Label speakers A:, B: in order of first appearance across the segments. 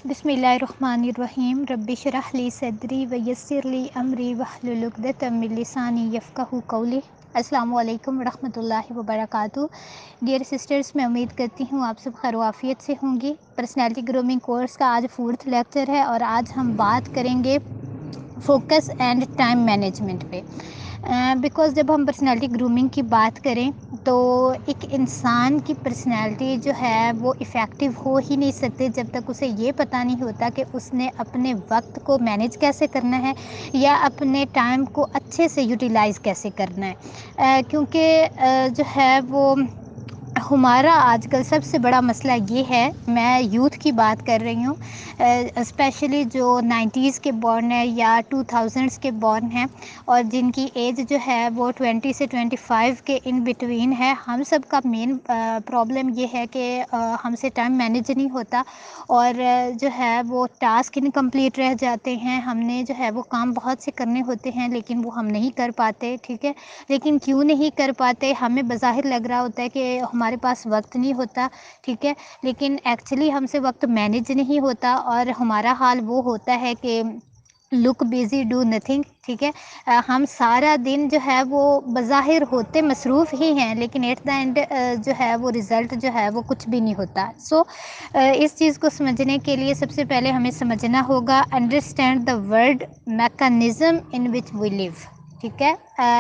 A: بسم اللہ الرحمن الرحیم رب اشرح لی صدری ویسر لی امری واحلل عقدۃ من لسانی یفقہوا قولی۔ السلام علیکم ورحمۃ اللہ وبرکاتہ۔ ڈیئر سسٹرز، میں امید کرتی ہوں آپ سب خیر و عافیت سے ہوں گی۔ پرسنالٹی گرومنگ کورس کا آج 4th لیکچر ہے اور آج ہم بات کریں گے فوکس اینڈ ٹائم مینجمنٹ پہ۔ بیکاز جب ہم پرسنالٹی گرومنگ کی بات کریں تو ایک انسان کی پرسنالٹی جو ہے وہ افیکٹو ہو ہی نہیں سکتے جب تک اسے یہ پتہ نہیں ہوتا کہ اس نے اپنے وقت کو مینیج کیسے کرنا ہے یا اپنے ٹائم کو اچھے سے یوٹیلائز کیسے کرنا ہے، کیونکہ جو ہے وہ ہمارا آج کل سب سے بڑا مسئلہ یہ ہے، میں یوتھ کی بات کر رہی ہوں، اسپیشلی جو 90s کے بورن ہیں یا 2000s کے بورن ہیں اور جن کی ایج جو ہے وہ 20 سے 25 کے ان بٹوین ہے۔ ہم سب کا مین پرابلم یہ ہے کہ ہم سے ٹائم مینیج نہیں ہوتا اور جو ہے وہ ٹاسک انکمپلیٹ رہ جاتے ہیں۔ ہم نے جو ہے وہ کام بہت سے کرنے ہوتے ہیں لیکن وہ ہم نہیں کر پاتے، ٹھیک ہے۔ لیکن کیوں نہیں کر پاتے؟ ہمیں بظاہر لگ رہا ہوتا ہے کہ ہمارے پاس وقت نہیں ہوتا، ٹھیک ہے، لیکن ایکچولی ہم سے وقت مینیج نہیں ہوتا اور ہمارا حال وہ ہوتا ہے کہ لک بیزی ڈو نتھنگ، ٹھیک ہے۔ ہم سارا دن جو ہے وہ بظاہر ہوتے مصروف ہی ہیں لیکن ایٹ دا اینڈ جو ہے وہ رزلٹ جو ہے وہ کچھ بھی نہیں ہوتا۔ سو اس چیز کو سمجھنے کے لیے سب سے پہلے ہمیں سمجھنا ہوگا انڈرسٹینڈ دا ورلڈ میکانزم ان وچ وی لیو، ٹھیک ہے۔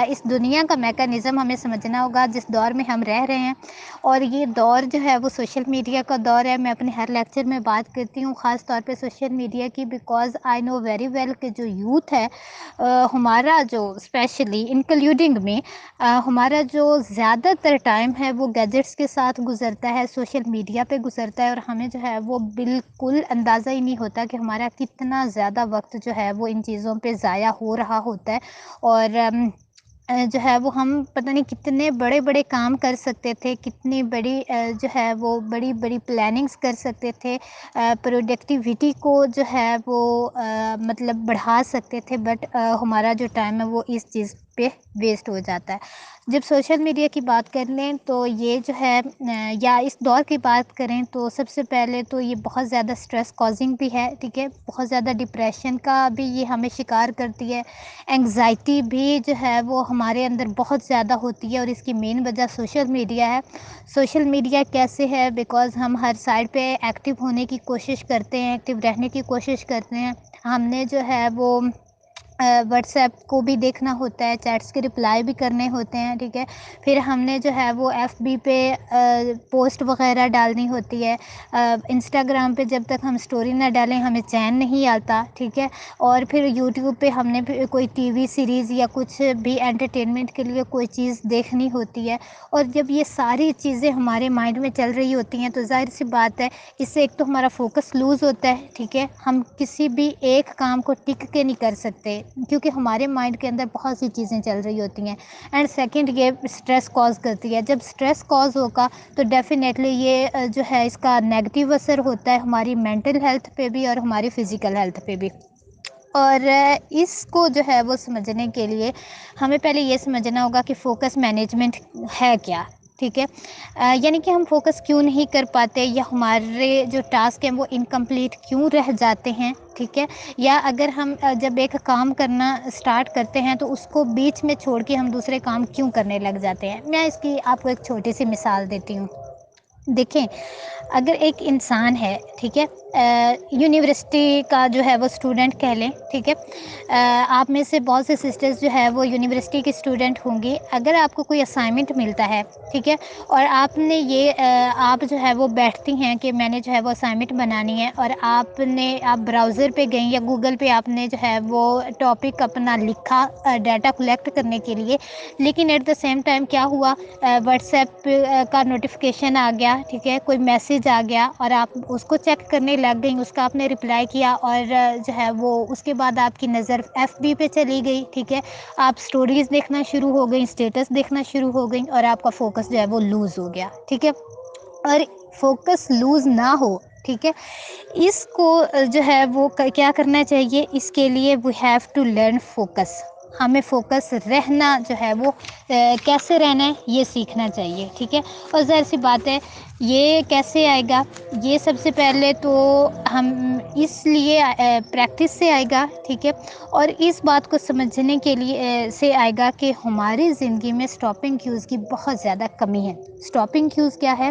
A: اس دنیا کا میکانزم ہمیں سمجھنا ہوگا جس دور میں ہم رہ رہے ہیں، اور یہ دور جو ہے وہ سوشل میڈیا کا دور ہے۔ میں اپنے ہر لیکچر میں بات کرتی ہوں خاص طور پہ سوشل میڈیا کی، because I know very well کہ جو یوتھ ہے ہمارا، جو اسپیشلی انکلوڈنگ میں ہمارا جو زیادہ تر ٹائم ہے وہ گیجٹس کے ساتھ گزرتا ہے، سوشل میڈیا پہ گزرتا ہے، اور ہمیں جو ہے وہ بالکل اندازہ ہی نہیں ہوتا کہ ہمارا کتنا زیادہ وقت جو ہے وہ ان چیزوں پہ ضائع ہو رہا ہوتا ہے۔ اور جو ہے وہ ہم پتہ نہیں کتنے بڑے بڑے کام کر سکتے تھے، کتنی بڑی جو ہے وہ بڑی بڑی پلاننگز کر سکتے تھے، پروڈکٹیوٹی کو جو ہے وہ مطلب بڑھا سکتے تھے، بٹ ہمارا جو ٹائم ہے وہ اس چیز پہ ویسٹ ہو جاتا ہے۔ جب سوشل میڈیا کی بات کر لیں تو یہ جو ہے یا اس دور کی بات کریں تو سب سے پہلے تو یہ بہت زیادہ اسٹریس کازنگ بھی ہے، ٹھیک ہے، بہت زیادہ ڈپریشن کا بھی یہ ہمیں شکار کرتی ہے، انگزائٹی بھی جو ہے وہ ہمارے اندر بہت زیادہ ہوتی ہے، اور اس کی مین وجہ سوشل میڈیا ہے۔ سوشل میڈیا کیسے ہے؟ بیکاز ہم ہر سائڈ پہ ایکٹیو ہونے کی کوشش کرتے ہیں، ایکٹیو رہنے کی کوشش کرتے ہیں۔ ہم نے جو ہے وہ واٹس ایپ کو بھی دیکھنا ہوتا ہے، چیٹس کے رپلائی بھی کرنے ہوتے ہیں، ٹھیک ہے، پھر ہم نے جو ہے وہ ایف بی پہ پوسٹ وغیرہ ڈالنی ہوتی ہے، انسٹاگرام پہ جب تک ہم اسٹوری نہ ڈالیں ہمیں چین نہیں آتا، ٹھیک ہے، اور پھر یوٹیوب پہ ہم نے کوئی ٹی وی سیریز یا کچھ بھی انٹرٹینمنٹ کے لیے کوئی چیز دیکھنی ہوتی ہے، اور جب یہ ساری چیزیں ہمارے مائنڈ میں چل رہی ہوتی ہیں تو ظاہر سی بات ہے اس سے ایک تو ہمارا فوکس لوز ہوتا ہے، ٹھیک ہے، ہم کسی بھی ایک کام کو ٹک کے نہیں کر سکتے کیونکہ ہمارے مائنڈ کے اندر بہت سی چیزیں چل رہی ہوتی ہیں، اینڈ سیکنڈ یہ اسٹریس کاز کرتی ہے۔ جب اسٹریس کاز ہوگا تو ڈیفینیٹلی یہ جو ہے اس کا نیگیٹو اثر ہوتا ہے ہماری مینٹل ہیلتھ پہ بھی اور ہماری فزیکل ہیلتھ پہ بھی۔ اور اس کو جو ہے وہ سمجھنے کے لیے ہمیں پہلے یہ سمجھنا ہوگا کہ فوکس مینجمنٹ ہے کیا، ٹھیک ہے، یعنی کہ ہم فوکس کیوں نہیں کر پاتے یا ہمارے جو ٹاسک ہیں وہ انکمپلیٹ کیوں رہ جاتے ہیں، ٹھیک ہے، یا اگر ہم جب ایک کام کرنا اسٹارٹ کرتے ہیں تو اس کو بیچ میں چھوڑ کے ہم دوسرے کام کیوں کرنے لگ جاتے ہیں۔ میں اس کی آپ کو ایک چھوٹی سی مثال دیتی ہوں۔ دیکھیں، اگر ایک انسان ہے، ٹھیک ہے، یونیورسٹی کا جو ہے وہ اسٹوڈنٹ کہہ لیں، ٹھیک ہے، آپ میں سے بہت سے سسٹرز جو ہے وہ یونیورسٹی کی اسٹوڈنٹ ہوں گی۔ اگر آپ کو کوئی اسائنمنٹ ملتا ہے، ٹھیک ہے، اور آپ نے یہ آپ جو ہے وہ بیٹھتی ہیں کہ میں نے جو ہے وہ اسائنمنٹ بنانی ہے، اور آپ براؤزر پہ گئیں یا گوگل پہ آپ نے جو ہے وہ ٹاپک اپنا لکھا ڈیٹا کلیکٹ کرنے کے لیے، لیکن ایٹ دا سیم ٹائم کیا ہوا، واٹس ایپ کا نوٹیفیکیشن آ گیا، ٹھیک ہے، کوئی میسیج آ گیا اور آپ اس کو چیک کرنے لگ گئیں، اس کا آپ نے رپلائی کیا، اور جو ہے وہ اس کے بعد آپ کی نظر ایف بی پہ چلی گئی، ٹھیک ہے، آپ اسٹوریز دیکھنا شروع ہو گئیں، اسٹیٹس دیکھنا شروع ہو گئیں، اور آپ کا فوکس جو ہے وہ لوز ہو گیا، ٹھیک ہے۔ اور فوکس لوز نہ ہو، ٹھیک ہے، اس کو جو ہے وہ کیا کرنا چاہیے، اس کے لیے we have to learn focus, ہمیں فوکس رہنا جو ہے وہ کیسے رہنا ہے یہ سیکھنا چاہیے، ٹھیک ہے. اور ظاہر سی بات ہے یہ کیسے آئے گا، یہ سب سے پہلے تو ہم اس لیے پریکٹس سے آئے گا، ٹھیک ہے. اور اس بات کو سمجھنے کے لیے سے آئے گا کہ ہماری زندگی میں اسٹاپنگ کیوز کی بہت زیادہ کمی ہے. اسٹاپنگ کیوز کیا ہے،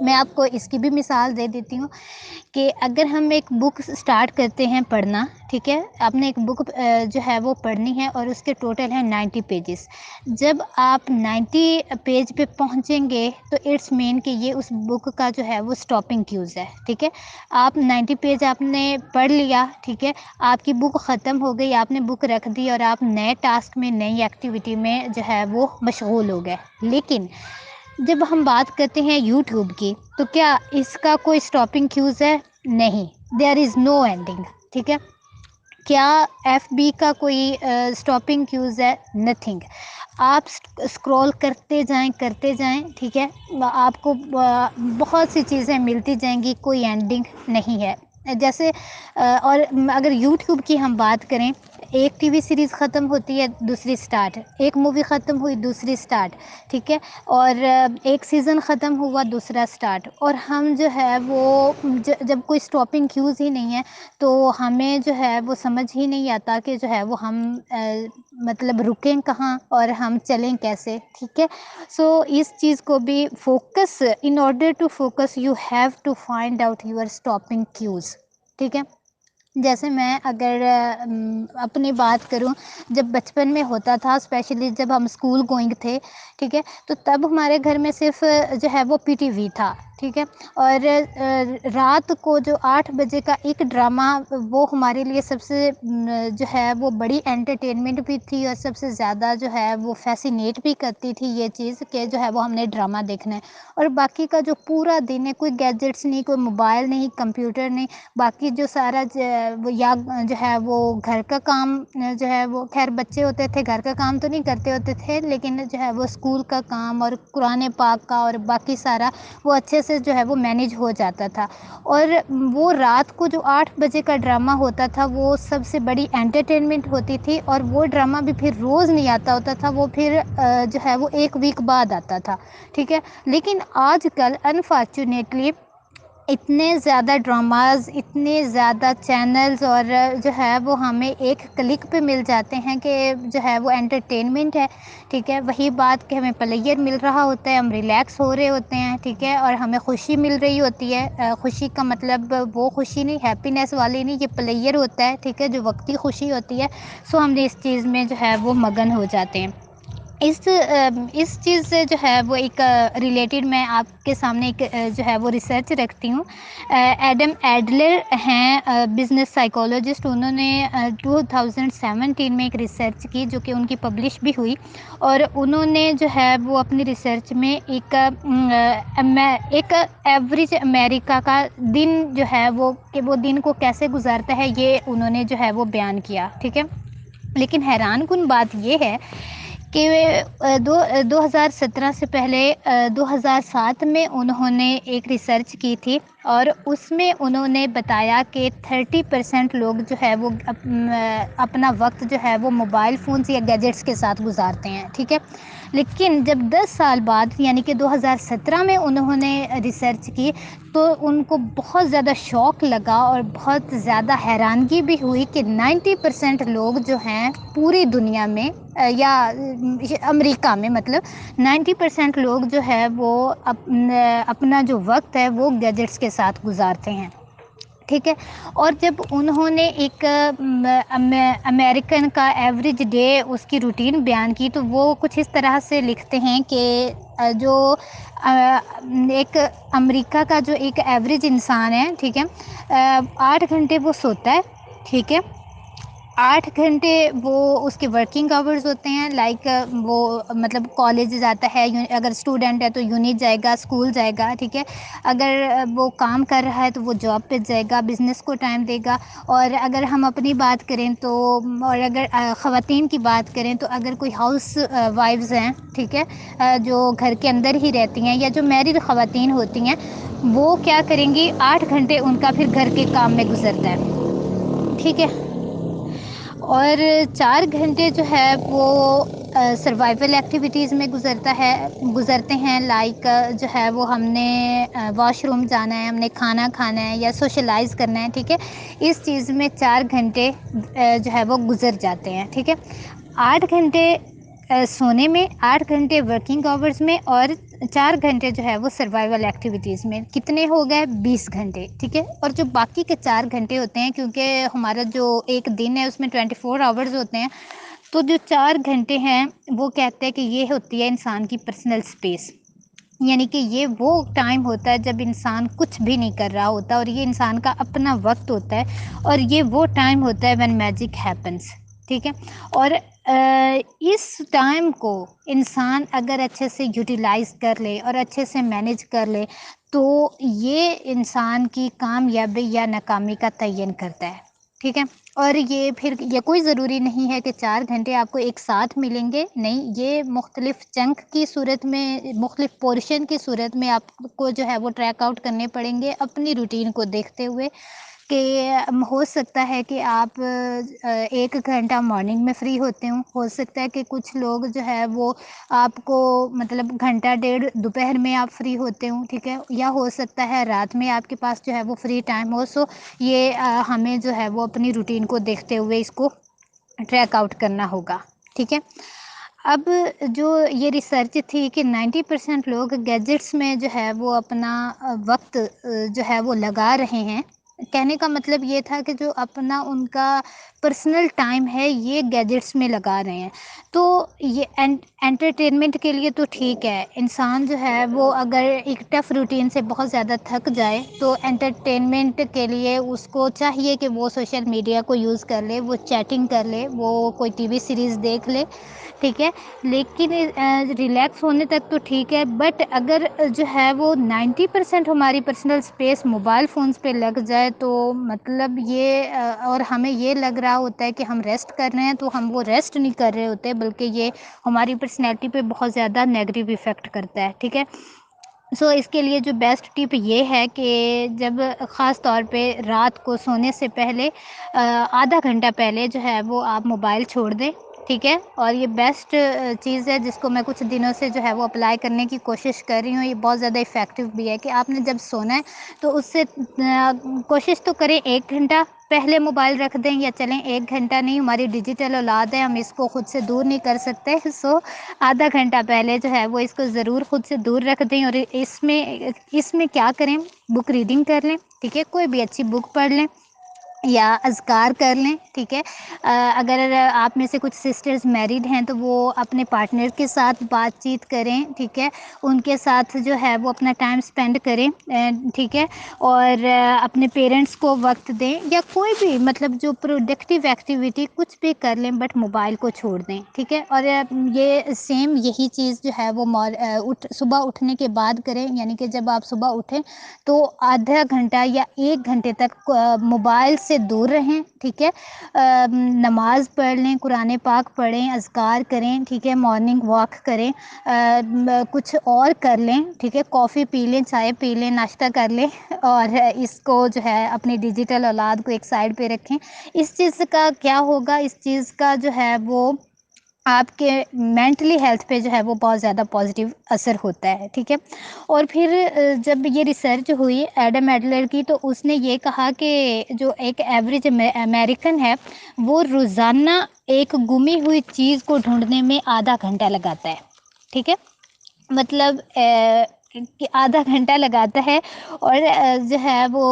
A: میں آپ کو اس کی بھی مثال دے دیتی ہوں کہ اگر ہم ایک بک سٹارٹ کرتے ہیں پڑھنا، ٹھیک ہے، آپ نے ایک بک جو ہے وہ پڑھنی ہے اور اس کے ٹوٹل ہیں 90 پیجز. جب آپ 90 پیج پہ پہنچیں گے تو اٹس مین کہ یہ اس بک کا جو ہے وہ اسٹاپنگ کیوز ہے، ٹھیک ہے. آپ 90 پیج آپ نے پڑھ لیا، ٹھیک ہے، آپ کی بک ختم ہو گئی، آپ نے بک رکھ دی اور آپ نئے ٹاسک میں، نئی ایکٹیویٹی میں جو ہے وہ مشغول ہو گئے. لیکن جب ہم بات کرتے ہیں یوٹیوب کی تو کیا اس کا کوئی اسٹاپنگ کیوز ہے؟ نہیں، دیر از نو اینڈنگ، ٹھیک ہے. کیا ایف بی کا کوئی اسٹاپنگ کیوز ہے؟ نتھنگ. آپ اسکرول کرتے جائیں، ٹھیک ہے، آپ کو بہت سی چیزیں ملتی جائیں گی، کوئی اینڈنگ نہیں ہے. جیسے اور اگر یوٹیوب کی ہم بات کریں، ایک ٹی وی سیریز ختم ہوتی ہے دوسری سٹارٹ، ایک مووی ختم ہوئی دوسری سٹارٹ، ٹھیک ہے، اور ایک سیزن ختم ہوا دوسرا سٹارٹ. اور ہم جو ہے وہ جب کوئی اسٹاپنگ کیوز ہی نہیں ہے تو ہمیں جو ہے وہ سمجھ ہی نہیں آتا کہ جو ہے وہ ہم مطلب رکیں کہاں اور ہم چلیں کیسے، ٹھیک ہے. سو اس چیز کو بھی focus, in order to focus you have to find out your stopping cues, ٹھیک ہے. جیسے میں اگر اپنی بات کروں، جب بچپن میں ہوتا تھا، اسپیشلی جب ہم اسکول گوئنگ تھے، ٹھیک ہے، تو تب ہمارے گھر میں صرف جو ہے وہ پی ٹی وی تھا، ٹھیک ہے. اور رات کو جو 8 بجے کا ایک ڈرامہ، وہ ہمارے لیے سب سے جو ہے وہ بڑی انٹرٹینمنٹ بھی تھی اور سب سے زیادہ جو ہے وہ فیسینیٹ بھی کرتی تھی یہ چیز کہ جو ہے وہ ہم نے ڈرامہ دیکھنا ہے. اور باقی کا جو پورا دن ہے، کوئی گیجٹس نہیں، کوئی موبائل نہیں، کمپیوٹر نہیں، باقی جو سارا یا جو ہے وہ گھر کا کام جو ہے وہ، خیر بچے ہوتے تھے گھر کا کام تو نہیں کرتے ہوتے تھے، لیکن جو ہے وہ اسکول کا کام اور قرآن پاک کا اور باقی سارا وہ اچھے سے جو ہے وہ مینیج ہو جاتا تھا. اور وہ رات کو جو 8 بجے کا ڈرامہ ہوتا تھا وہ سب سے بڑی انٹرٹینمنٹ ہوتی تھی. اور وہ ڈرامہ بھی پھر روز نہیں آتا ہوتا تھا، وہ پھر جو ہے وہ ایک ویک بعد آتا تھا، ٹھیک ہے. لیکن آج کل انفارچونیٹلی اتنے زیادہ ڈراماز، اتنے زیادہ چینلز اور جو ہے وہ ہمیں ایک کلک پہ مل جاتے ہیں کہ جو ہے وہ انٹرٹینمنٹ ہے، ٹھیک ہے. وہی بات کہ ہمیں پلیئر مل رہا ہوتا ہے، ہم ریلیکس ہو رہے ہوتے ہیں، ٹھیک ہے، اور ہمیں خوشی مل رہی ہوتی ہے. خوشی کا مطلب وہ خوشی نہیں، ہیپینیس والی نہیں، یہ پلیئر ہوتا ہے، ٹھیک ہے، جو وقتی خوشی ہوتی ہے. سو ہم اس چیز میں جو ہے وہ مگن ہو جاتے ہیں. اس چیز سے جو ہے وہ ایک ریلیٹڈ میں آپ کے سامنے ایک جو ہے وہ ریسرچ رکھتی ہوں. ایڈم ایڈلر ہیں بزنس سائیکولوجسٹ، انہوں نے 2017 میں ایک ریسرچ کی جو کہ ان کی پبلش بھی ہوئی. اور انہوں نے جو ہے وہ اپنی ریسرچ میں ایک ایوریج امریکہ کا دن جو ہے وہ، کہ وہ دن کو کیسے گزارتا ہے، یہ انہوں نے جو ہے وہ بیان کیا، ٹھیک ہے. لیکن حیران کن بات یہ ہے کہ 2017 سے پہلے 2007 میں انہوں نے ایک ریسرچ کی تھی اور اس میں انہوں نے بتایا کہ 30% لوگ جو ہے وہ اپنا وقت جو ہے وہ موبائل فونز یا گیجٹس کے ساتھ گزارتے ہیں، ٹھیک ہے. لیکن جب 10 سال بعد یعنی کہ 2017 میں انہوں نے ریسرچ کی تو ان کو بہت زیادہ شوق لگا اور بہت زیادہ حیرانگی بھی ہوئی کہ 90% لوگ جو ہیں پوری دنیا میں یا امریکہ میں، مطلب 90% لوگ جو ہے وہ اپنا جو وقت ہے وہ گیجٹس کے ساتھ گزارتے ہیں، ٹھیک ہے. اور جب انہوں نے ایک امریکن کا ایوریج ڈے اس کی روٹین بیان کی تو وہ کچھ اس طرح سے لکھتے ہیں کہ جو ایک امریکہ کا جو ایک ایوریج انسان ہے، ٹھیک ہے، 8 گھنٹے وہ سوتا ہے، ٹھیک ہے. 8 گھنٹے وہ اس کے ورکنگ آورز ہوتے ہیں، لائک وہ مطلب کالج جاتا ہے، اگر اسٹوڈنٹ ہے تو یونی جائے گا، اسکول جائے گا، ٹھیک ہے. اگر وہ کام کر رہا ہے تو وہ جاب پہ جائے گا، بزنس کو ٹائم دے گا. اور اگر ہم اپنی بات کریں تو، اور اگر خواتین کی بات کریں تو اگر کوئی ہاؤس وائفز ہیں، ٹھیک ہے، جو گھر کے اندر ہی رہتی ہیں یا جو میرڈ خواتین ہوتی ہیں، وہ کیا کریں گی، 8 گھنٹے ان کا پھر گھر کے کام میں گزرتا ہے، ٹھیک ہے. اور 4 گھنٹے جو ہے وہ سروائیول ایکٹیویٹیز میں گزرتے ہیں، لائک جو ہے وہ ہم نے واش روم جانا ہے، ہم نے کھانا کھانا ہے یا سوشلائز کرنا ہے، ٹھیک ہے، اس چیز میں 4 گھنٹے جو ہے وہ گزر جاتے ہیں، ٹھیک ہے۔ 8 گھنٹے سونے میں، 8 گھنٹے ورکنگ آورز میں، اور 4 گھنٹے جو ہے وہ سروائیول ایکٹیویٹیز میں، کتنے ہو گئے؟ 20 گھنٹے، ٹھیک ہے۔ اور جو باقی کے 4 گھنٹے ہوتے ہیں، کیونکہ ہمارا جو ایک دن ہے اس میں 24 آورز ہوتے ہیں، تو جو 4 گھنٹے ہیں وہ کہتے ہیں کہ یہ ہوتی ہے انسان کی پرسنل اسپیس، یعنی کہ یہ وہ ٹائم ہوتا ہے جب انسان کچھ بھی نہیں کر رہا ہوتا، اور یہ انسان کا اپنا وقت ہوتا ہے، اور یہ وہ ٹائم ہوتا ہے وین میجک ہیپنس، ٹھیک ہے۔ اور اس ٹائم کو انسان اگر اچھے سے یوٹیلائز کر لے اور اچھے سے مینیج کر لے تو یہ انسان کی کامیابی یا ناکامی کا تعین کرتا ہے، ٹھیک ہے۔ اور یہ کوئی ضروری نہیں ہے کہ 4 گھنٹے آپ کو ایک ساتھ ملیں گے، نہیں، یہ مختلف چنک کی صورت میں، مختلف پورشن کی صورت میں آپ کو جو ہے وہ ٹریک آؤٹ کرنے پڑیں گے اپنی روٹین کو دیکھتے ہوئے، کہ ہو سکتا ہے کہ آپ 1 گھنٹہ مارننگ میں فری ہوتے ہوں، ہو سکتا ہے کہ کچھ لوگ جو ہے وہ آپ کو مطلب گھنٹہ ڈیڑھ دوپہر میں آپ فری ہوتے ہوں، ٹھیک ہے، یا ہو سکتا ہے رات میں آپ کے پاس جو ہے وہ فری ٹائم ہو۔ سو یہ ہمیں جو ہے وہ اپنی روٹین کو دیکھتے ہوئے اس کو ٹریک آؤٹ کرنا ہوگا، ٹھیک ہے۔ اب جو یہ ریسرچ تھی کہ 90% لوگ گیجٹس میں جو ہے وہ اپنا وقت جو ہے وہ لگا رہے ہیں، کہنے کا مطلب یہ تھا کہ جو اپنا ان کا پرسنل ٹائم ہے یہ گیجٹس میں لگا رہے ہیں۔ تو یہ انٹرٹینمنٹ کے لیے تو ٹھیک ہے، انسان جو ہے وہ اگر ایک ٹف روٹین سے بہت زیادہ تھک جائے تو انٹرٹینمنٹ کے لیے اس کو چاہیے کہ وہ سوشل میڈیا کو یوز کر لے، وہ چیٹنگ کر لے، وہ کوئی ٹی وی سیریز دیکھ لے، ٹھیک ہے، لیکن ریلیکس ہونے تک تو ٹھیک ہے، بٹ اگر جو ہے وہ 90% ہماری پرسنل اسپیس موبائل فونز پہ لگ جائے تو مطلب یہ اور ہمیں یہ لگ رہا ہوتا ہے کہ ہم ریسٹ کر رہے ہیں، تو ہم وہ ریسٹ نہیں کر رہے ہوتے، بلکہ یہ ہماری پرسنالٹی پہ بہت زیادہ نیگیٹو ایفیکٹ کرتا ہے، ٹھیک ہے۔ سو اس کے لیے جو بیسٹ ٹپ یہ ہے کہ جب خاص طور پہ رات کو سونے سے پہلے آدھا گھنٹہ پہلے جو ہے وہ آپ موبائل چھوڑ دیں، ٹھیک ہے۔ اور یہ بیسٹ چیز ہے جس کو میں کچھ دنوں سے جو ہے وہ اپلائی کرنے کی کوشش کر رہی ہوں، یہ بہت زیادہ افیکٹو بھی ہے کہ آپ نے جب سونا ہے تو اس سے کوشش تو کریں 1 گھنٹہ پہلے موبائل رکھ دیں، یا چلیں 1 گھنٹہ نہیں، ہماری ڈیجیٹل اولاد ہے، ہم اس کو خود سے دور نہیں کر سکتے، سو آدھا گھنٹہ پہلے جو ہے وہ اس کو ضرور خود سے دور رکھ دیں۔ اور اس میں کیا کریں؟ بک ریڈنگ کر لیں، ٹھیک ہے، کوئی بھی اچھی بک پڑھ لیں یا اذکار کر لیں، ٹھیک ہے۔ اگر آپ میں سے کچھ سسٹرز میریڈ ہیں تو وہ اپنے پارٹنر کے ساتھ بات چیت کریں، ٹھیک ہے، ان کے ساتھ جو ہے وہ اپنا ٹائم اسپینڈ کریں، ٹھیک ہے، اور اپنے پیرنٹس کو وقت دیں، یا کوئی بھی مطلب جو پروڈکٹیو ایکٹیویٹی کچھ بھی کر لیں، بٹ موبائل کو چھوڑ دیں، ٹھیک ہے۔ اور یہ سیم یہی چیز جو ہے وہ صبح اٹھنے کے بعد کریں، یعنی کہ جب آپ صبح اٹھیں تو آدھا گھنٹہ یا 1 گھنٹے تک موبائل سے دور رہیں، ٹھیک ہے، نماز پڑھ لیں، قرآن پاک پڑھیں، اذکار کریں، ٹھیک ہے، مارننگ واک کریں، کچھ اور کر لیں، ٹھیک ہے، کافی پی لیں، چائے پی لیں، ناشتہ کر لیں، اور اس کو جو ہے اپنی ڈیجیٹل اولاد کو ایک سائڈ پہ رکھیں۔ اس چیز کا کیا ہوگا؟ اس چیز کا جو ہے وہ آپ کے مینٹلی ہیلتھ پہ جو ہے وہ بہت زیادہ پازیٹیو اثر ہوتا ہے، ٹھیک ہے۔ اور پھر جب یہ ریسرچ ہوئی ایڈم ایڈلر کی، تو اس نے یہ کہا کہ جو ایک ایوریج امریکن ہے وہ روزانہ ایک گمی ہوئی چیز کو ڈھونڈنے میں آدھا گھنٹہ لگاتا ہے، ٹھیک ہے، مطلب کہ آدھا گھنٹہ لگاتا ہے۔ اور جو ہے وہ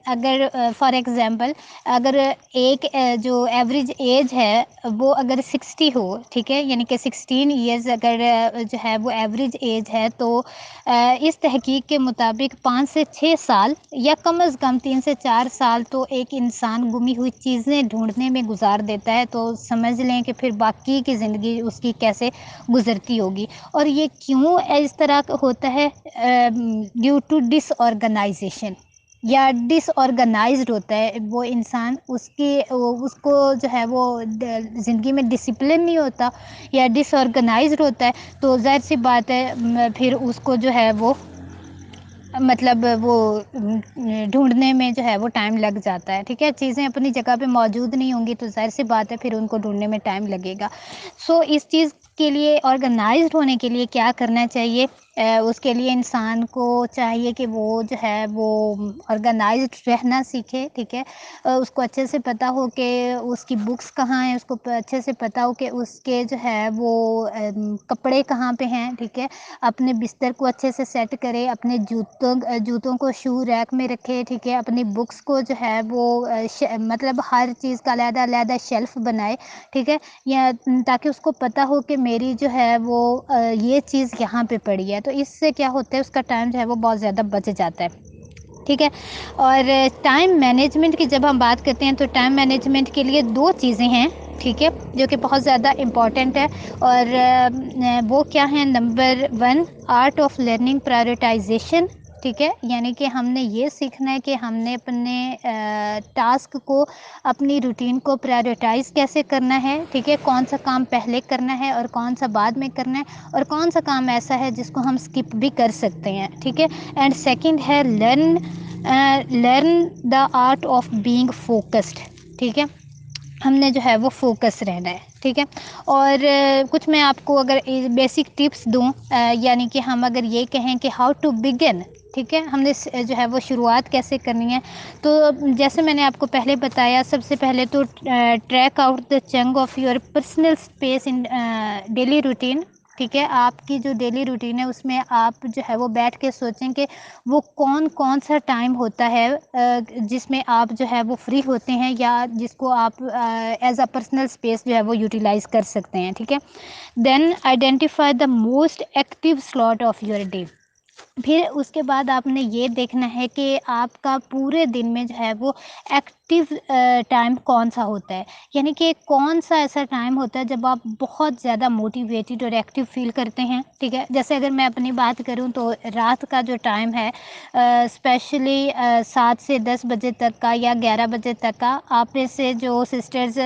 A: اگر فار ایگزامپل اگر ایک جو ایوریج ایج ہے وہ اگر 60 ہو، ٹھیک ہے، یعنی کہ 16 ایئرز اگر جو ہے وہ ایوریج ایج ہے، تو اس تحقیق کے مطابق 5 سے 6 سال یا کم از کم 3 سے 4 سال تو ایک انسان گمی ہوئی چیزیں ڈھونڈنے میں گزار دیتا ہے، تو سمجھ لیں کہ پھر باقی کی زندگی اس کی کیسے گزرتی ہوگی۔ اور یہ کیوں اس طرح ہوتا ہے؟ ڈیو ٹو ڈس آرگنائزیشن، یا ڈس آرگنائزڈ ہوتا ہے وہ انسان، اس کو جو ہے وہ زندگی میں ڈسپلن نہیں ہوتا یا ڈس آرگنائزڈ ہوتا ہے، تو ظاہر سی بات ہے پھر اس کو جو ہے وہ مطلب وہ ڈھونڈنے میں جو ہے وہ ٹائم لگ جاتا ہے. ٹھیک ہے, چیزیں اپنی جگہ پہ موجود نہیں ہوں گی تو ظاہر سی بات ہے پھر ان کو ڈھونڈنے میں ٹائم لگے گا. سو اس چیز کے لیے آرگنائزڈ ہونے کے لیے کیا کرنا چاہیے؟ اس کے لیے انسان کو چاہیے کہ وہ جو ہے وہ آرگنائزڈ رہنا سیکھے. ٹھیک ہے, اس کو اچھے سے پتہ ہو کہ اس کی بکس کہاں ہیں, اس کو اچھے سے پتہ ہو کہ اس کے جو ہے وہ کپڑے کہاں پہ ہیں. ٹھیک ہے, اپنے بستر کو اچھے سے سیٹ کرے, اپنے جوتوں کو شو ریک میں رکھے. ٹھیک ہے, اپنی بکس کو جو ہے وہ مطلب ہر چیز کا علیحدہ علیحدہ شیلف بنائے. ٹھیک ہے, یا تاکہ اس کو پتہ ہو کہ میری جو ہے وہ یہ چیز یہاں پہ پڑی ہے. تو اس سے کیا ہوتا ہے, اس کا ٹائم جو ہے وہ بہت زیادہ بچ جاتا ہے. ٹھیک ہے, اور ٹائم مینجمنٹ کی جب ہم بات کرتے ہیں تو ٹائم مینجمنٹ کے لیے 2 چیزیں ہیں. ٹھیک ہے, جو کہ بہت زیادہ امپورٹنٹ ہے, اور وہ کیا ہیں؟ Number 1 art of learning prioritization. ٹھیک ہے, یعنی کہ ہم نے یہ سیکھنا ہے کہ ہم نے اپنے ٹاسک کو, اپنی روٹین کو پرائیورٹائز کیسے کرنا ہے. ٹھیک ہے, کون سا کام پہلے کرنا ہے اور کون سا بعد میں کرنا ہے, اور کون سا کام ایسا ہے جس کو ہم اسکپ بھی کر سکتے ہیں. ٹھیک ہے, اینڈ سیکنڈ ہے learn the art of being focused. ٹھیک ہے, ہم نے جو ہے وہ فوکس رہنا ہے. ٹھیک ہے, اور کچھ میں آپ کو اگر بیسک ٹپس دوں, یعنی کہ ہم اگر یہ کہیں کہ ہاؤ ٹو بگن. ٹھیک ہے, ہم نے جو ہے وہ شروعات کیسے کرنی ہے, تو جیسے میں نے آپ کو پہلے بتایا, سب سے پہلے تو track out the chunk of your personal space in daily routine. ٹھیک ہے, آپ کی جو ڈیلی روٹین ہے اس میں آپ جو ہے وہ بیٹھ کے سوچیں کہ وہ کون سا ٹائم ہوتا ہے جس میں آپ جو ہے وہ فری ہوتے ہیں, یا جس کو آپ ایز اے پرسنل اسپیس جو ہے وہ یوٹیلائز کر سکتے ہیں. ٹھیک ہے, then identify the most active slot of your day. پھر اس کے بعد آپ نے یہ دیکھنا ہے کہ آپ کا پورے دن میں جو ہے وہ ایکٹیو ٹائم کون سا ہوتا ہے, یعنی کہ کون سا ایسا ٹائم ہوتا ہے جب آپ بہت زیادہ موٹیویٹیڈ اور ایکٹیو فیل کرتے ہیں. ٹھیک ہے, جیسے اگر میں اپنی بات کروں تو رات کا جو ٹائم ہے اسپیشلی 7 سے 10 بجے تک کا یا 11 بجے تک کا, آپ میں سے جو سسٹرز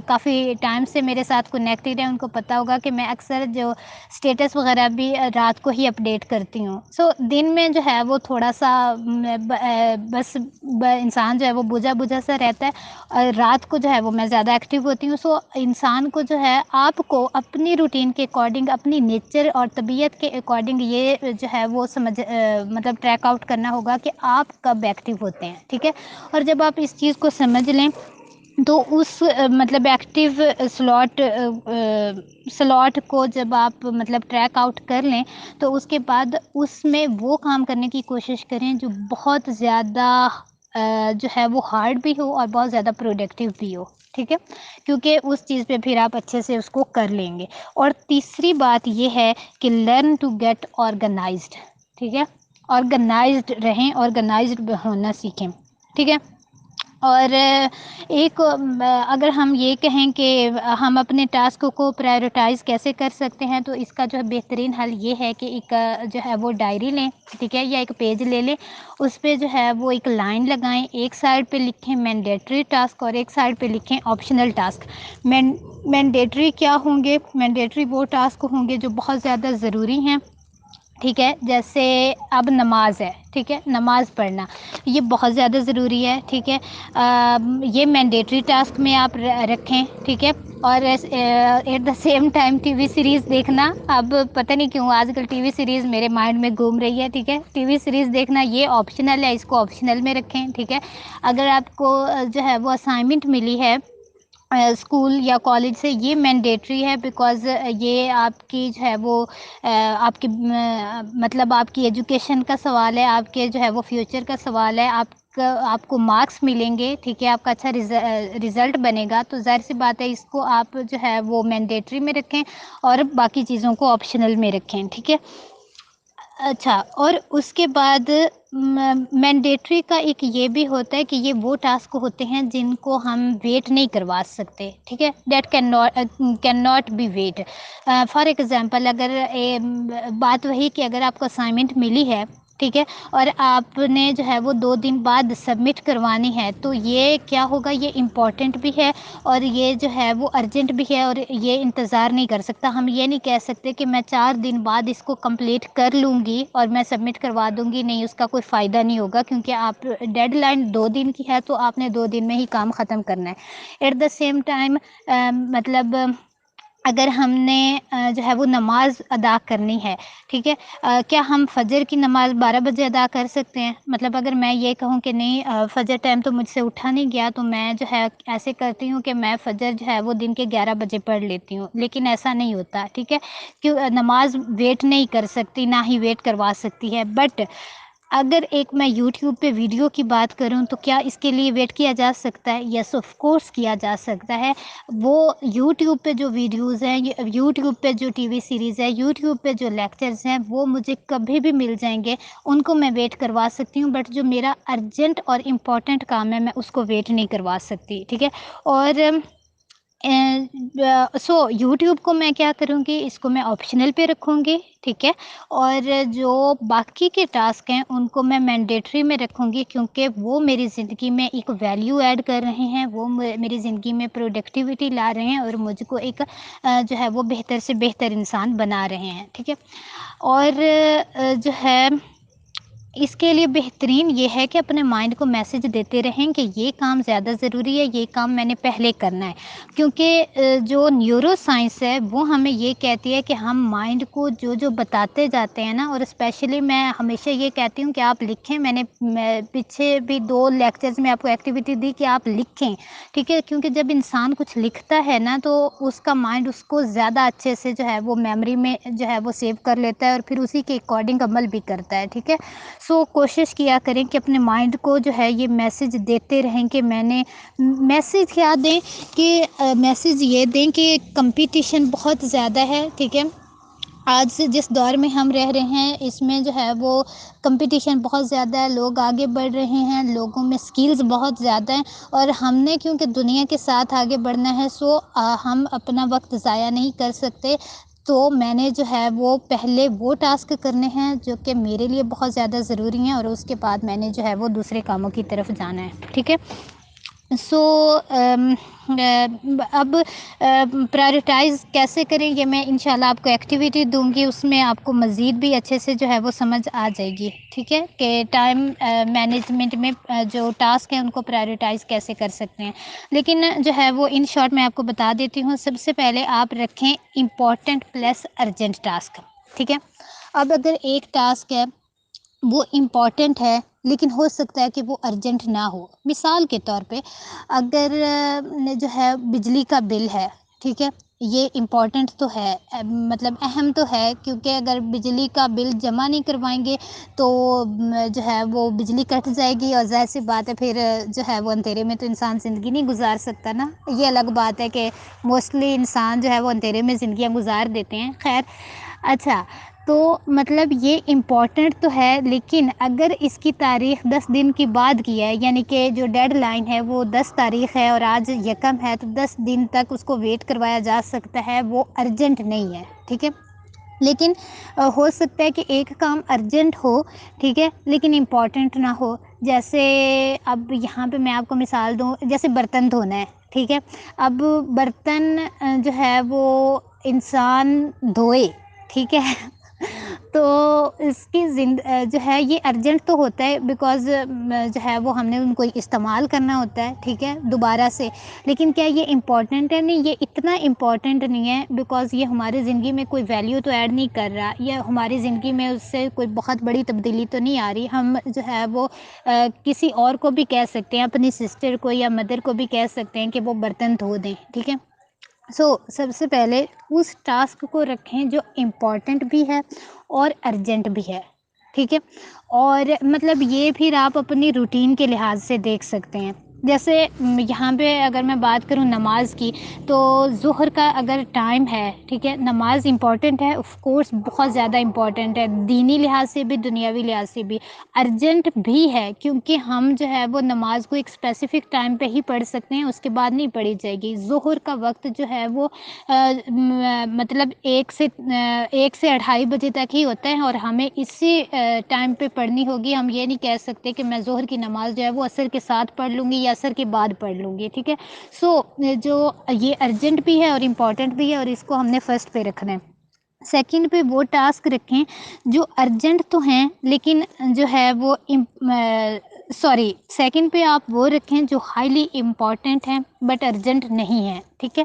A: کافی ٹائم سے میرے ساتھ کنیکٹیڈ ہیں ان کو پتہ ہوگا کہ میں اکثر جو اسٹیٹس وغیرہ بھی رات کو ہی اپڈیٹ کرتی ہوں. سو دن میں جو ہے وہ تھوڑا سا بس انسان جو ہے وہ بجھا سا رہتا ہے, اور رات کو جو ہے وہ میں زیادہ ایکٹیو ہوتی ہوں. سو انسان کو جو ہے آپ کو اپنی روٹین کے اکارڈنگ, اپنی نیچر اور طبیعت کے اکارڈنگ یہ جو ہے وہ مطلب ٹریک آؤٹ کرنا ہوگا کہ آپ کب ایکٹیو ہوتے ہیں. ٹھیک ہے, اور جب آپ اس چیز کو سمجھ لیں تو اس مطلب ایکٹیو سلاٹ کو جب آپ مطلب ٹریک آؤٹ کر لیں تو اس کے بعد اس میں وہ کام کرنے کی کوشش کریں جو بہت زیادہ جو ہے وہ ہارڈ بھی ہو اور بہت زیادہ پروڈکٹیو بھی ہو. ٹھیک ہے, کیونکہ اس چیز پہ پھر آپ اچھے سے اس کو کر لیں گے. اور تیسری بات یہ ہے کہ لرن ٹو گیٹ آرگنائزڈ. ٹھیک ہے, آرگنائزڈ رہیں, آرگنائزڈ ہونا سیکھیں. ٹھیک ہے, اور ایک اگر ہم یہ کہیں کہ ہم اپنے ٹاسک کو پرائیورٹائز کیسے کر سکتے ہیں, تو اس کا جو ہے بہترین حل یہ ہے کہ ایک جو ہے وہ ڈائری لیں. ٹھیک ہے, یا ایک پیج لے لیں, اس پہ جو ہے وہ ایک لائن لگائیں, ایک سائڈ پہ لکھیں مینڈیٹری ٹاسک اور ایک سائڈ پہ لکھیں آپشنل ٹاسک. مینڈیٹری کیا ہوں گے؟ مینڈیٹری وہ ٹاسک ہوں گے جو بہت زیادہ ضروری ہیں. ٹھیک ہے, جیسے اب نماز ہے. ٹھیک ہے, نماز پڑھنا یہ بہت زیادہ ضروری ہے. ٹھیک ہے, یہ مینڈیٹری ٹاسک میں آپ رکھیں. ٹھیک ہے, اور at the same time T V series دیکھنا, اب پتہ نہیں کیوں آج کل ٹی وی سیریز میرے مائنڈ میں گھوم رہی ہے. ٹھیک ہے, ٹی وی سیریز دیکھنا یہ آپشنل ہے, اس کو آپشنل میں رکھیں. ٹھیک ہے, اگر آپ کو جو ہے وہ اسائنمنٹ ملی ہے اسکول یا کالج سے, یہ مینڈیٹری ہے, بیکاز یہ آپ کی جو ہے وہ آپ کی مطلب آپ کی ایجوکیشن کا سوال ہے, آپ کے جو ہے وہ فیوچر کا سوال ہے, آپ کو مارکس ملیں گے. ٹھیک ہے, آپ کا اچھا رزلٹ بنے گا, تو ظاہر سی بات ہے اس کو آپ جو ہے وہ مینڈیٹری میں رکھیں اور باقی چیزوں کو آپشنل میں رکھیں. ٹھیک ہے, اچھا, اور اس کے بعد مینڈیٹری کا ایک یہ بھی ہوتا ہے کہ یہ وہ ٹاسک ہوتے ہیں جن کو ہم ویٹ نہیں کروا سکتے. ٹھیک ہے, that can not be wait. For example اگر بات وہی کہ اگر آپ کو اسائنمنٹ ملی ہے, ٹھیک ہے، اور آپ نے جو ہے وہ 2 دن بعد سبمٹ کروانی ہے، تو یہ کیا ہوگا، یہ امپورٹنٹ بھی ہے اور یہ جو ہے وہ ارجنٹ بھی ہے، اور یہ انتظار نہیں کر سکتا. ہم یہ نہیں کہہ سکتے کہ میں 4 دن بعد اس کو کمپلیٹ کر لوں گی اور میں سبمٹ کروا دوں گی، نہیں، اس کا کوئی فائدہ نہیں ہوگا، کیونکہ آپ ڈیڈ لائن 2 دن کی ہے تو آپ نے 2 دن میں ہی کام ختم کرنا ہے. ایٹ دا سیم ٹائم مطلب اگر ہم نے جو ہے وہ نماز ادا کرنی ہے، ٹھیک ہے، کیا ہم فجر کی نماز 12 بجے ادا کر سکتے ہیں؟ مطلب اگر میں یہ کہوں کہ نہیں، فجر ٹائم تو مجھ سے اٹھا نہیں گیا، تو میں جو ہے ایسے کرتی ہوں کہ میں فجر جو ہے وہ دن کے 11 بجے پڑھ لیتی ہوں، لیکن ایسا نہیں ہوتا، ٹھیک ہے، کیوں نماز ویٹ نہیں کر سکتی، نہ ہی ویٹ کروا سکتی ہے. بٹ اگر ایک میں یوٹیوب پہ ویڈیو کی بات کروں تو کیا اس کے لیے ویٹ کیا جا سکتا ہے؟ یس آف کورس کیا جا سکتا ہے. وہ یوٹیوب پہ جو ویڈیوز ہیں، یوٹیوب پہ جو ٹی وی سیریز ہے، یوٹیوب پہ جو لیکچرز ہیں، وہ مجھے کبھی بھی مل جائیں گے، ان کو میں ویٹ کروا سکتی ہوں. بٹ جو میرا ارجنٹ اور امپورٹنٹ کام ہے، میں اس کو ویٹ نہیں کروا سکتی، ٹھیک ہے. اور سو یوٹیوب کو میں کیا کروں گی، اس کو میں آپشنل پہ رکھوں گی، ٹھیک ہے. اور جو باقی کے ٹاسک ہیں ان کو میں مینڈیٹری میں رکھوں گی، کیونکہ وہ میری زندگی میں ایک ویلیو ایڈ کر رہے ہیں، وہ میری زندگی میں پروڈکٹیوٹی لا رہے ہیں اور مجھ کو ایک جو ہے وہ بہتر سے بہتر انسان بنا رہے ہیں، ٹھیک ہے. اور جو ہے اس کے لیے بہترین یہ ہے کہ اپنے مائنڈ کو میسج دیتے رہیں کہ یہ کام زیادہ ضروری ہے، یہ کام میں نے پہلے کرنا ہے. کیونکہ جو نیورو سائنس ہے وہ ہمیں یہ کہتی ہے کہ ہم مائنڈ کو جو بتاتے جاتے ہیں نا، اور اسپیشلی میں ہمیشہ یہ کہتی ہوں کہ آپ لکھیں. میں نے پیچھے بھی 2 لیکچرز میں آپ کو ایکٹیویٹی دی کہ آپ لکھیں، ٹھیک ہے، کیونکہ جب انسان کچھ لکھتا ہے نا تو اس کا مائنڈ اس کو زیادہ اچھے سے جو ہے وہ میموری میں جو ہے وہ سیو کر لیتا ہے اور پھر اسی کے اکارڈنگ عمل بھی کرتا ہے، ٹھیک ہے. سو کوشش کیا کریں کہ اپنے مائنڈ کو جو ہے یہ میسج دیتے رہیں کہ میں نے میسج کیا دیں کہ میسج یہ دیں کہ کمپٹیشن بہت زیادہ ہے، ٹھیک ہے. آج سے جس دور میں ہم رہ رہے ہیں اس میں جو ہے وہ کمپٹیشن بہت زیادہ ہے، لوگ آگے بڑھ رہے ہیں، لوگوں میں سکلز بہت زیادہ ہیں، اور ہم نے کیونکہ دنیا کے ساتھ آگے بڑھنا ہے، سو ہم اپنا وقت ضائع نہیں کر سکتے. تو میں نے جو ہے وہ پہلے وہ ٹاسک کرنے ہیں جو کہ میرے لیے بہت زیادہ ضروری ہیں، اور اس کے بعد میں نے جو ہے وہ دوسرے کاموں کی طرف جانا ہے، ٹھیک ہے. سو اب پرائرٹائز کیسے کریں یہ میں انشاءاللہ آپ کو ایکٹیویٹی دوں گی، اس میں آپ کو مزید بھی اچھے سے جو ہے وہ سمجھ آ جائے گی، ٹھیک ہے، کہ ٹائم مینجمنٹ میں جو ٹاسک ہیں ان کو پرائرٹائز کیسے کر سکتے ہیں. لیکن جو ہے وہ ان شارٹ میں آپ کو بتا دیتی ہوں. سب سے پہلے آپ رکھیں امپورٹنٹ پلس ارجنٹ ٹاسک، ٹھیک ہے. اب اگر ایک ٹاسک ہے وہ امپورٹنٹ ہے لیکن ہو سکتا ہے کہ وہ ارجنٹ نہ ہو. مثال کے طور پہ اگر جو ہے بجلی کا بل ہے، ٹھیک ہے، یہ امپورٹنٹ تو ہے، مطلب اہم تو ہے، کیونکہ اگر بجلی کا بل جمع نہیں کروائیں گے تو جو ہے وہ بجلی کٹ جائے گی، اور ظاہر سی بات ہے پھر جو ہے وہ اندھیرے میں تو انسان زندگی نہیں گزار سکتا نا. یہ الگ بات ہے کہ موسٹلی انسان جو ہے وہ اندھیرے میں زندگیاں گزار دیتے ہیں. خیر، اچھا، تو مطلب یہ امپورٹنٹ تو ہے، لیکن اگر اس کی تاریخ 10 دن کی بعد کی ہے، یعنی کہ جو ڈیڈ لائن ہے وہ 10 تاریخ ہے اور آج یکم ہے، تو 10 دن تک اس کو ویٹ کروایا جا سکتا ہے، وہ ارجنٹ نہیں ہے، ٹھیک ہے. لیکن ہو سکتا ہے کہ ایک کام ارجنٹ ہو، ٹھیک ہے، لیکن امپورٹنٹ نہ ہو. جیسے اب یہاں پہ میں آپ کو مثال دوں، جیسے برتن دھونا ہے، ٹھیک ہے. اب برتن جو ہے وہ انسان دھوئے، ٹھیک ہے، تو اس کی جو ہے یہ ارجنٹ تو ہوتا ہے، بیکاز جو ہے وہ ہم نے ان کو استعمال کرنا ہوتا ہے، ٹھیک ہے، دوبارہ سے. لیکن کیا یہ امپورٹنٹ ہے؟ نہیں، یہ اتنا امپورٹنٹ نہیں ہے، بیکاز یہ ہماری زندگی میں کوئی ویلیو تو ایڈ نہیں کر رہا، یا ہماری زندگی میں اس سے کوئی بہت بڑی تبدیلی تو نہیں آ رہی. ہم جو ہے وہ کسی اور کو بھی کہہ سکتے ہیں، اپنی سسٹر کو یا مدر کو بھی کہہ سکتے ہیں کہ وہ برتن دھو دیں، ٹھیک ہے. سو سب سے پہلے اس ٹاسک کو رکھیں جو امپورٹنٹ بھی ہے اور ارجنٹ بھی ہے، ٹھیک ہے. اور مطلب یہ پھر آپ اپنی روٹین کے لحاظ سے دیکھ سکتے ہیں. جیسے یہاں پہ اگر میں بات کروں نماز کی، تو ظہر کا اگر ٹائم ہے، ٹھیک ہے، نماز امپورٹنٹ ہے، آف کورس بہت زیادہ امپورٹنٹ ہے، دینی لحاظ سے بھی دنیاوی لحاظ سے بھی، ارجنٹ بھی ہے، کیونکہ ہم جو ہے وہ نماز کو ایک اسپیسیفک ٹائم پہ ہی پڑھ سکتے ہیں، اس کے بعد نہیں پڑھی جائے گی۔ ظہر کا وقت جو ہے وہ مطلب 1 سے 2:30 بجے تک ہی ہوتا ہے، اور ہمیں اسی ٹائم پہ پڑھنی ہوگی۔ ہم یہ نہیں کہہ سکتے کہ میں ظہر کی نماز جو ہے وہ عصر کے ساتھ پڑھ لوں گی یا عصر کے بعد پڑھ لوں گی، ٹھیک ہے۔ سو جو یہ ارجنٹ بھی ہے اور امپورٹنٹ بھی ہے، اور اس کو ہم نے فرسٹ پہ رکھنا ہے۔ سیکنڈ پہ وہ ٹاسک رکھیں جو ارجنٹ تو ہیں لیکن جو ہے وہ سیکنڈ پہ آپ وہ رکھیں جو ہائیلی امپورٹنٹ ہیں بٹ ارجنٹ نہیں ہیں، ٹھیک ہے۔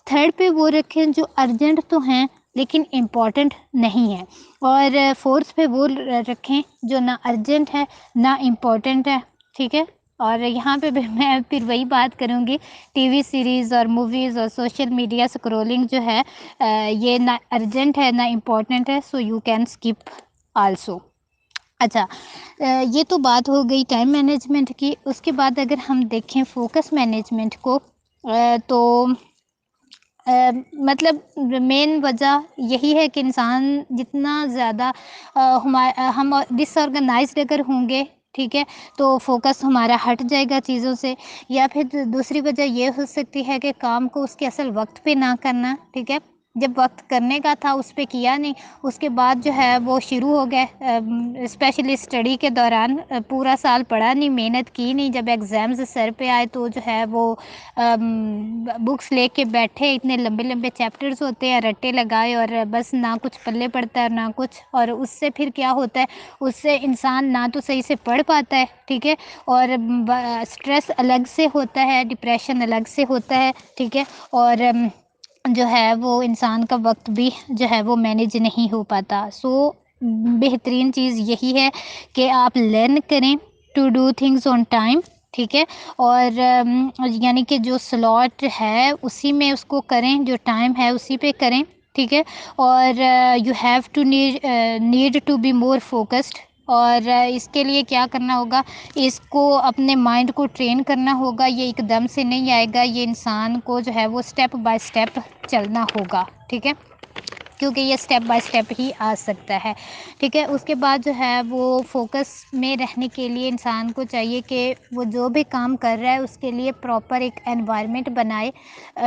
A: تھرڈ پہ وہ رکھیں جو ارجنٹ تو ہیں لیکن امپورٹنٹ نہیں ہیں، اور فورتھ پہ وہ رکھیں جو نہ ارجنٹ ہے نہ امپورٹنٹ ہے، ٹھیک ہے۔ اور یہاں پہ بھی میں پھر وہی بات کروں گی، ٹی وی سیریز اور موویز اور سوشل میڈیا اسکرولنگ جو ہے یہ نہ ارجنٹ ہے نہ امپورٹنٹ ہے، so you can skip also. اچھا، یہ تو بات ہو گئی ٹائم مینجمنٹ کی۔ اس کے بعد اگر ہم دیکھیں فوکس مینجمنٹ کو، تو مطلب مین وجہ یہی ہے کہ انسان جتنا زیادہ ہم ڈس آرگنائزڈ اگر ہوں گے، ٹھیک ہے، تو فوکس ہمارا ہٹ جائے گا چیزوں سے، یا پھر دوسری وجہ یہ ہو سکتی ہے کہ کام کو اس کے اصل وقت پہ نہ کرنا، ٹھیک ہے، جب وقت کرنے کا تھا اس پہ کیا نہیں، اس کے بعد جو ہے وہ شروع ہو گئے، اسپیشلی اسٹڈی کے دوران پورا سال پڑھا نہیں، محنت کی نہیں، جب ایگزامز سر پہ آئے تو جو ہے وہ بکس لے کے بیٹھے، اتنے لمبے لمبے چیپٹرز ہوتے ہیں، رٹے لگائے، اور بس نہ کچھ پلے پڑتا ہے نہ کچھ، اور اس سے پھر کیا ہوتا ہے، اس سے انسان نہ تو صحیح سے پڑھ پاتا ہے، ٹھیک ہے، اور اسٹریس الگ سے ہوتا ہے، ڈپریشن الگ سے ہوتا ہے، ٹھیک ہے، اور جو ہے وہ انسان کا وقت بھی جو ہے وہ مینیج نہیں ہو پاتا۔ سو بہترین چیز یہی ہے کہ آپ لرن کریں to do things on time, ٹھیک ہے، اور یعنی کہ جو سلاٹ ہے اسی میں اس کو کریں، جو ٹائم ہے اسی پہ کریں، ٹھیک ہے، اور you have to need to be more focused, اور اس کے لیے کیا کرنا ہوگا، اس کو اپنے مائنڈ کو ٹرین کرنا ہوگا، یہ ایک دم سے نہیں آئے گا، یہ انسان کو جو ہے وہ اسٹیپ بائی اسٹیپ چلنا ہوگا، ٹھیک ہے، کیونکہ یہ اسٹیپ بائی اسٹیپ ہی آ سکتا ہے، ٹھیک ہے۔ اس کے بعد جو ہے وہ فوکس میں رہنے کے لیے انسان کو چاہیے کہ وہ جو بھی کام کر رہا ہے اس کے لیے پراپر ایک انوائرمنٹ بنائے۔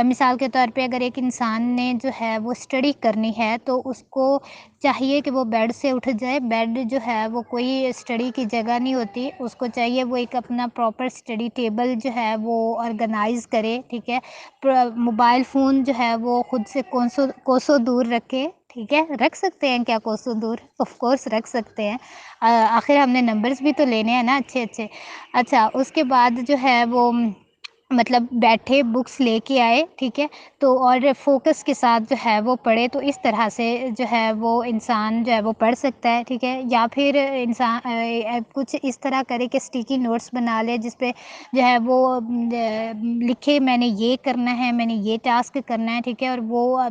A: مثال کے طور پہ اگر ایک انسان نے جو ہے وہ اسٹڈی کرنی ہے تو اس کو چاہیے کہ وہ بیڈ سے اٹھ جائے، بیڈ جو ہے وہ کوئی اسٹڈی کی جگہ نہیں ہوتی، اس کو چاہیے وہ ایک اپنا پراپر اسٹڈی ٹیبل جو ہے وہ آرگنائز کرے، ٹھیک ہے، موبائل فون جو ہے وہ خود سے کوسوں دور رکھے، ٹھیک ہے، رکھ سکتے ہیں کیا کوسوں دور؟ آف کورس رکھ سکتے ہیں، آخر ہم نے نمبرز بھی تو لینے ہیں نا اچھے اچھے۔ اچھا، اس کے بعد جو ہے وہ مطلب بیٹھے، بکس لے کے آئے، ٹھیک ہے، تو اور فوکس کے ساتھ جو ہے وہ پڑھے، تو اس طرح سے جو ہے وہ انسان جو ہے وہ پڑھ سکتا ہے، ٹھیک ہے، یا پھر انسان کچھ اس طرح کرے کہ اسٹیکی نوٹس بنا لے جس پہ جو ہے وہ لکھے میں نے یہ کرنا ہے، میں نے یہ ٹاسک کرنا ہے، ٹھیک ہے، اور وہ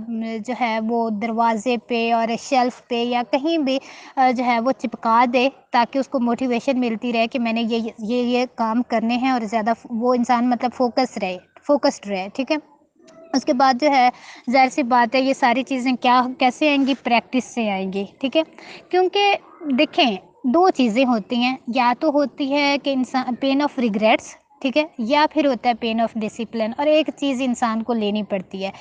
A: جو ہے وہ دروازے پہ اور شیلف پہ یا کہیں بھی جو ہے وہ چپکا دے تاکہ اس کو موٹیویشن ملتی رہے کہ میں نے یہ کام کرنے ہیں، اور زیادہ وہ انسان مطلب فوکسڈ رہے، ٹھیک ہے۔ اس کے بعد جو ہے ظاہر سی بات ہے یہ ساری چیزیں کیسے آئیں گی؟ پریکٹس سے آئیں گی، ٹھیک ہے، کیونکہ دیکھیں دو چیزیں ہوتی ہیں، یا تو ہوتی ہے کہ انسان پین آف ریگریٹس، ٹھیک ہے، یا پھر ہوتا ہے پین آف ڈسپلن، اور ایک چیز انسان کو لینی پڑتی ہے۔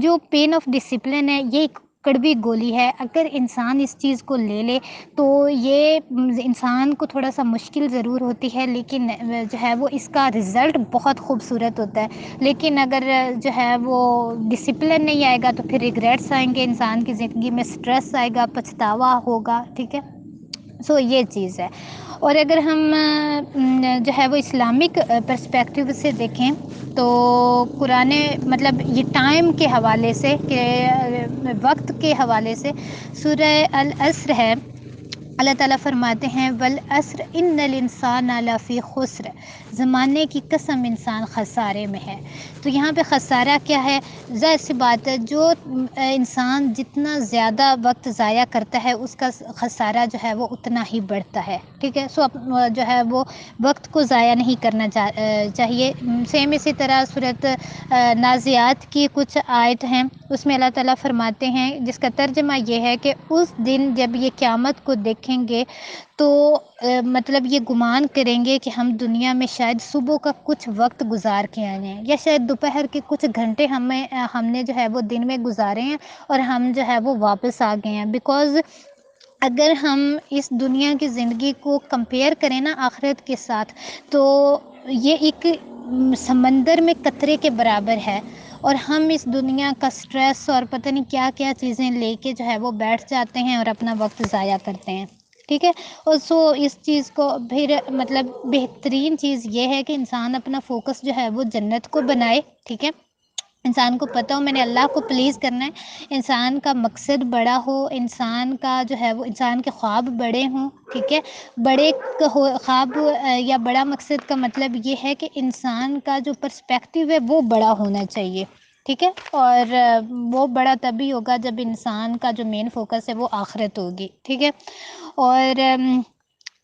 A: جو پین آف ڈسپلن ہے یہ ایک کڑوی گولی ہے، اگر انسان اس چیز کو لے لے تو یہ انسان کو تھوڑا سا مشکل ضرور ہوتی ہے، لیکن جو ہے وہ اس کا رزلٹ بہت خوبصورت ہوتا ہے۔ لیکن اگر جو ہے وہ ڈسپلن نہیں آئے گا تو پھر ریگریٹس آئیں گے، انسان کی زندگی میں سٹریس آئے گا، پچھتاوا ہوگا، ٹھیک ہے، سو یہ چیز ہے۔ اور اگر ہم جو ہے وہ اسلامک پرسپیکٹیو سے دیکھیں تو قرآن مطلب یہ ٹائم کے حوالے سے کہ وقت کے حوالے سے سورہ العصر ہے، اللہ تعالیٰ فرماتے ہیں والعصر ان الانسان لفی خسر، زمانے کی قسم انسان خسارے میں ہے۔ تو یہاں پہ خسارہ کیا ہے؟ ظاہر سی بات ہے، جو انسان جتنا زیادہ وقت ضائع کرتا ہے اس کا خسارہ جو ہے وہ اتنا ہی بڑھتا ہے، ٹھیک ہے۔ سو جو ہے وہ وقت کو ضائع نہیں کرنا چاہیے۔ سیم اسی طرح صورت نازعات کی کچھ آیت ہیں، اس میں اللہ تعالیٰ فرماتے ہیں، جس کا ترجمہ یہ ہے کہ اس دن جب یہ قیامت کو دیکھیں گے تو مطلب یہ گمان کریں گے کہ ہم دنیا میں شاید صبح کا کچھ وقت گزار کے آئے ہیں، یا شاید دوپہر کے کچھ گھنٹے ہم نے جو ہے وہ دن میں گزارے ہیں اور ہم جو ہے وہ واپس آ گئے ہیں۔ بیکاز اگر ہم اس دنیا کی زندگی کو کمپیئر کریں نا آخرت کے ساتھ، تو یہ ایک سمندر میں قطرے کے برابر ہے، اور ہم اس دنیا کا سٹریس اور پتہ نہیں کیا کیا چیزیں لے کے جو ہے وہ بیٹھ جاتے ہیں اور اپنا وقت ضائع کرتے ہیں، ٹھیک ہے۔ اور اس چیز کو پھر مطلب بہترین چیز یہ ہے کہ انسان اپنا فوکس جو ہے وہ جنت کو بنائے، ٹھیک ہے۔ انسان کو پتہ ہو میں نے اللہ کو پلیز کرنا ہے، انسان کا مقصد بڑا ہو، انسان کا جو ہے وہ انسان کے خواب بڑے ہوں، ٹھیک ہے۔ بڑے خواب یا بڑا مقصد کا مطلب یہ ہے کہ انسان کا جو پرسپیکٹیو ہے وہ بڑا ہونا چاہیے، ٹھیک ہے۔ اور وہ بڑا تبھی ہوگا جب انسان کا جو مین فوکس ہے وہ آخرت ہوگی، ٹھیک ہے۔ اور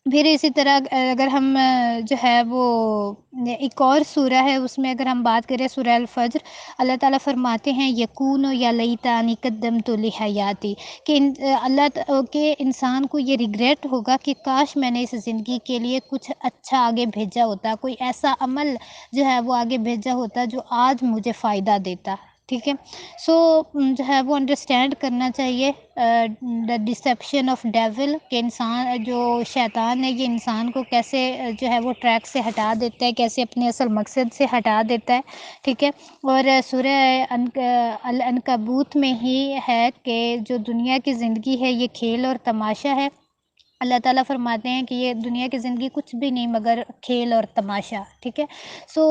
A: پھر اسی طرح اگر ہم جو ہے وہ ایک اور سورہ ہے، اس میں اگر ہم بات کریں سورہ الفجر، اللہ تعالیٰ فرماتے ہیں یکون یا لیتانی قدمت لحیاتی، کہ اللہ کے انسان کو یہ ریگریٹ ہوگا کہ کاش میں نے اس زندگی کے لیے کچھ اچھا آگے بھیجا ہوتا، کوئی ایسا عمل جو ہے وہ آگے بھیجا ہوتا جو آج مجھے فائدہ دیتا، ٹھیک ہے۔ سو جو ہے وہ انڈرسٹینڈ کرنا چاہیے دا ڈسیپشن آف ڈیول، کہ انسان جو شیطان ہے یہ انسان کو کیسے جو ہے وہ ٹریک سے ہٹا دیتا ہے، کیسے اپنے اصل مقصد سے ہٹا دیتا ہے، ٹھیک ہے۔ اور سورہ العنکبوت میں ہی ہے کہ جو دنیا کی زندگی ہے یہ کھیل اور تماشا ہے۔ اللہ تعالیٰ فرماتے ہیں کہ یہ دنیا کی زندگی کچھ بھی نہیں مگر کھیل اور تماشا، ٹھیک ہے۔ سو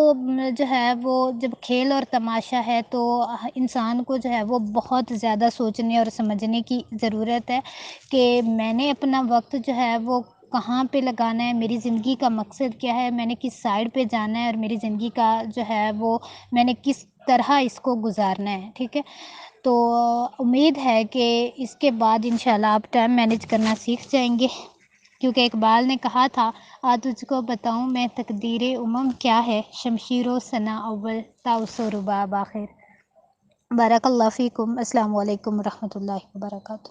A: جو ہے وہ جب کھیل اور تماشا ہے تو انسان کو جو ہے وہ بہت زیادہ سوچنے اور سمجھنے کی ضرورت ہے کہ میں نے اپنا وقت جو ہے وہ کہاں پہ لگانا ہے، میری زندگی کا مقصد کیا ہے، میں نے کس سائڈ پہ جانا ہے، اور میری زندگی کا جو ہے وہ میں نے کس طرح اس کو گزارنا ہے، ٹھیک ہے۔ تو امید ہے کہ اس کے بعد انشاءاللہ آپ ٹائم مینیج کرنا سیکھ جائیں گے، کیونکہ اقبال نے کہا تھا تجھ کو بتاؤں میں تقدیر امم کیا ہے، شمشیر و ثنا اول تاؤس و رباب آخر۔ بارک اللہ فیکم، السلام علیکم ورحمۃ اللہ وبرکاتہ۔